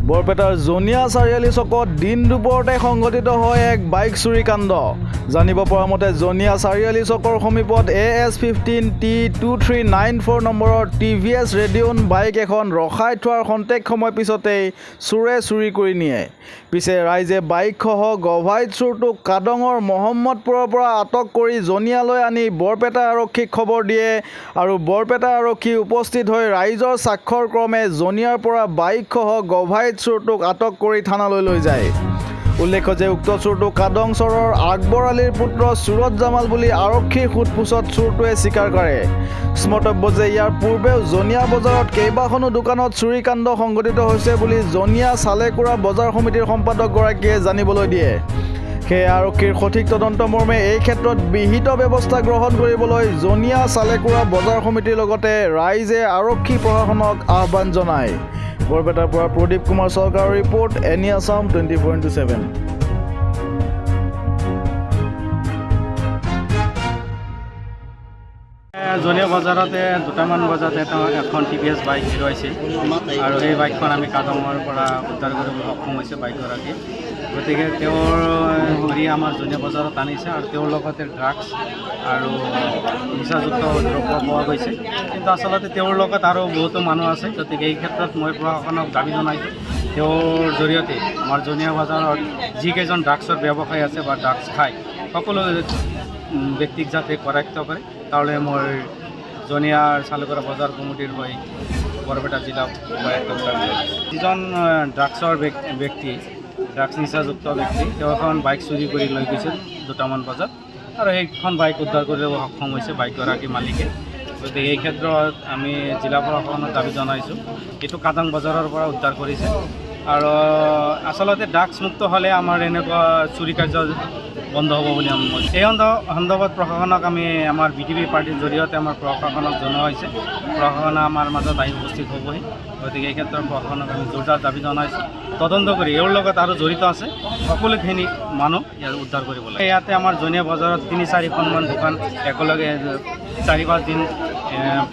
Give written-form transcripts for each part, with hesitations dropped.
বৰপেটাৰ জনিয়া চাৰিআলি চকত দিন দুপৰতে সংঘটিত হয় এক বাইক চুৰি কাণ্ড। জানিব পৰা মতে জনিয়া চাৰিআলি চকৰ সমীপত AS15 T2394 নম্বৰৰ TVS ৰেডিঅন বাইক এখন ৰখাই থোৱাৰ খন্তেক সময় পিছতেই চোৰে চুৰি কৰি নিয়ে। পিছে ৰাইজে বাইকসহ গভাইট চোৰটোক কাদঙৰ মহম্মদপুৰৰ পৰা আটক কৰি জনিয়ালৈ আনি বৰপেটা আৰক্ষীক খবৰ দিয়ে আৰু বৰপেটা আৰক্ষী উপস্থিত হৈ ৰাইজৰ স্বাক্ষৰ ক্ৰমে জনিয়াৰ পৰা বাইকসহ গভাইট চোৰটোক আটক কৰি থানালৈ লৈ যায়। উল্লেখ্য যে উক্ত চোৰটো কাদং চৰৰ আকবৰ আলীৰ পুত্ৰ সুৰজ জামাল বুলি আৰক্ষীৰ সোধপোছত চোৰটোৱে স্বীকাৰ কৰে। স্মৰ্তব্য যে ইয়াৰ পূৰ্বেও জনিয়া বজাৰত কেইবাখনো দোকানত চুৰিকাণ্ড সংঘটিত হৈছে বুলি জনিয়া চালেকুৰা বজাৰ সমিতিৰ সম্পাদকগৰাকীয়ে জানিবলৈ দিয়ে। সেয়ে আৰক্ষীৰ সঠিক তদন্ত মৰ্মে এই ক্ষেত্ৰত বিহিত ব্যৱস্থা গ্ৰহণ কৰিবলৈ জনিয়া চালেকুৰা বজাৰ সমিতিৰ লগতে ৰাইজে আৰক্ষী প্ৰশাসনক আহ্বান জনায়। বৰপেটাৰ পৰা প্ৰদীপ কুমাৰ চৰকাৰৰ ৰিপৰ্ট, এনি আছাম 24/7। জনিয়া বজাৰতে দুটামান বজাত এখন TVS বাইক হেৰুৱাইছিল আৰু সেই বাইকখন আমি কাদঙৰ পৰা উদ্ধাৰ কৰিবলৈ সক্ষম হৈছে বাইকগৰাকী। গতিকে তেওঁৰ ধৰি আমাৰ জনিয়া বজাৰত আনিছে আৰু তেওঁৰ লগতে ড্ৰাগছ আৰু নিচাযুক্ত দ্ৰব্য পোৱা গৈছে। কিন্তু আচলতে তেওঁৰ লগত আৰু বহুতো মানুহ আছে। গতিকে এই ক্ষেত্ৰত মই প্ৰশাসনক দাবী জনাইছোঁ, তেওঁৰ জৰিয়তে আমাৰ জনিয়া বজাৰত যিকেইজন ড্ৰাগছৰ ব্যৱসায়ী আছে বা ড্ৰাগছ খায় সকলো ব্যক্তিক যাতে কৰায়ত্ব কৰে। তাহলে মই জনিয়াৰ চালুকৰা বজাৰ কমিটিৰ হৈ বৰপেটা জিলা যিজন ড্ৰাগছৰ ব্যক্তি, ড্ৰাগছ নিচাযুক্ত ব্যক্তি, তেওঁ এখন বাইক চুৰি কৰি লৈ গৈছিল দুটামান বজাত আৰু সেইখন বাইক উদ্ধাৰ কৰিব সক্ষম হৈছে বাইকগৰাকী মালিকে। গতিকে এই ক্ষেত্ৰত আমি জিলা প্ৰশাসনক দাবী জনাইছোঁ, এইটো কাদং বজাৰৰ পৰা উদ্ধাৰ কৰিছে আৰু আচলতে ড্ৰাগছ মুক্ত হ'লে আমাৰ এনেকুৱা চুৰি কাৰ্য বন্ধ হ'ব বুলি আমি এই সন্দৰ্ভত প্ৰশাসনক আমি আমাৰ BTP পাৰ্টিৰ জৰিয়তে আমাৰ প্ৰশাসনক জনোৱা হৈছে। প্ৰশাসনে আমাৰ মাজত আহি উপস্থিত হ'বহি। গতিকে এই ক্ষেত্ৰত প্ৰশাসনক আমি জোৰদাৰ দাবী জনাইছোঁ, তদন্ত কৰি তেওঁৰ লগত আৰু জড়িত আছে সকলোখিনি মানুহ ইয়াত উদ্ধাৰ কৰিব লাগে। ইয়াতে আমাৰ জনিয়া বজাৰত 3-4খনমান দোকান একেলগে 4-5 দিন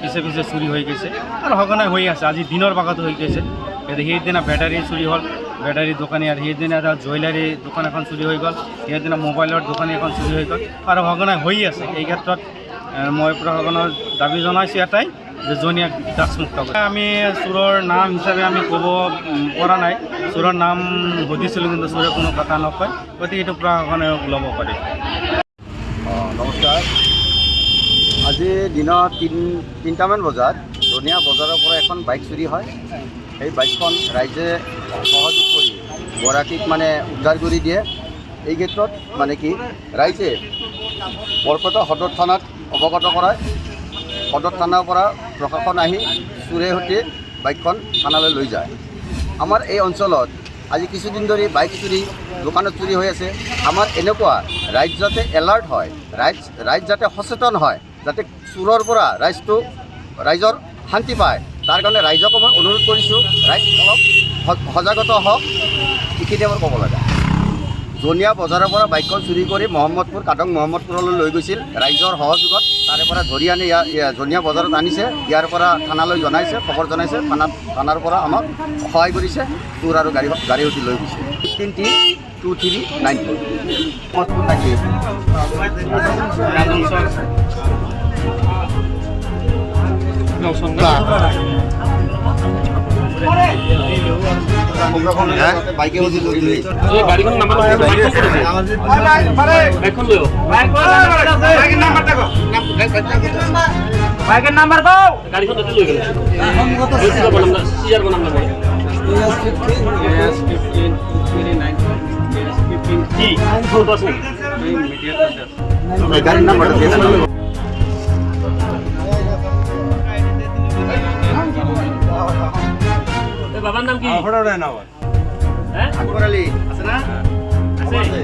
পিছে পিছে চুৰি হৈ গৈছে আৰু সঘনাই হৈ আছে। আজি দিনৰ ভাগতো হৈ গৈছে। সেইদিনা বেটাৰী চুৰি হ'ল, বেটাৰী দোকানী, আৰু সেইদিনা এটা জুৱেলাৰী দোকান এখন চুৰি হৈ গ'ল, সেইদিনা মোবাইলৰ দোকানী এখন চুৰি হৈ গ'ল আৰু সঘনাই হৈ আছে। এই ক্ষেত্ৰত মই প্ৰশাসনৰ দাবী জনাইছোঁ এটাই যে জনিয়া ড্ৰাগছমুক্ত কৰে। আমি চোৰৰ নাম হিচাপে আমি ক'ব পৰা নাই, চোৰৰ নাম সুধিছিলোঁ কিন্তু চোৰে কোনো কথা নকয়। গতিকে এইটো প্ৰশাসনে ল'ব পাৰে। নমস্কাৰ। আজি দিনত 3টামান বজাত জনিয়া বজাৰৰ পৰা এখন বাইক চুৰি হয়। সেই বাইকখন ৰাইজে সহযোগ কৰি গৰাকীক উদ্ধাৰ কৰি দিয়ে। এই ক্ষেত্ৰত কি ৰাইজে বৰপেটা সদৰ থানাত অৱগত কৰায়। সদৰ থানাৰ পৰা প্ৰশাসন আহি চোৰে সৈতে বাইকখন থানালৈ লৈ যায়। আমাৰ এই অঞ্চলত আজি কিছুদিন ধৰি বাইক চুৰি, দোকানত চুৰি হৈ আছে। আমাৰ এনেকুৱা ৰাইজ যাতে এলাৰ্ট হয়, ৰাইজ যাতে সচেতন হয়, যাতে চোৰৰ পৰা ৰাইজৰ শান্তি পায়, তাৰ কাৰণে ৰাইজক মই অনুৰোধ কৰিছোঁ, ৰাইজ অলপ সজাগত হওক। এইখিনি আমাৰ ক'ব লাগে। জনিয়া বজাৰৰ পৰা বাইকখন চুৰি কৰি কাদং মহম্মদপুৰলৈ লৈ গৈছিল ৰাইজৰ সহযোগত। তাৰে পৰা ধৰি আনি জনিয়া বজাৰত আনিছে, ইয়াৰ পৰা থানালৈ জনাইছে, খবৰ জনাইছে। থানাৰ পৰা আমাক সহায় কৰিছে, চোৰ আৰু গাড়ী উঠি লৈ গৈছে। 15T233 বাইকে গাড়ীখন নাম্বাৰ বাইকের নাম্বার কও গাড়ীখন তাতে লৈ গেল সিআর নাম্বার AS15 AS15 কি ফুল পাস নেই গাড়ির নাম্বারটা দিয়ে দাও। বাবার নাম কি? হ্যাঁ আকবর আলী আছে না? আছে।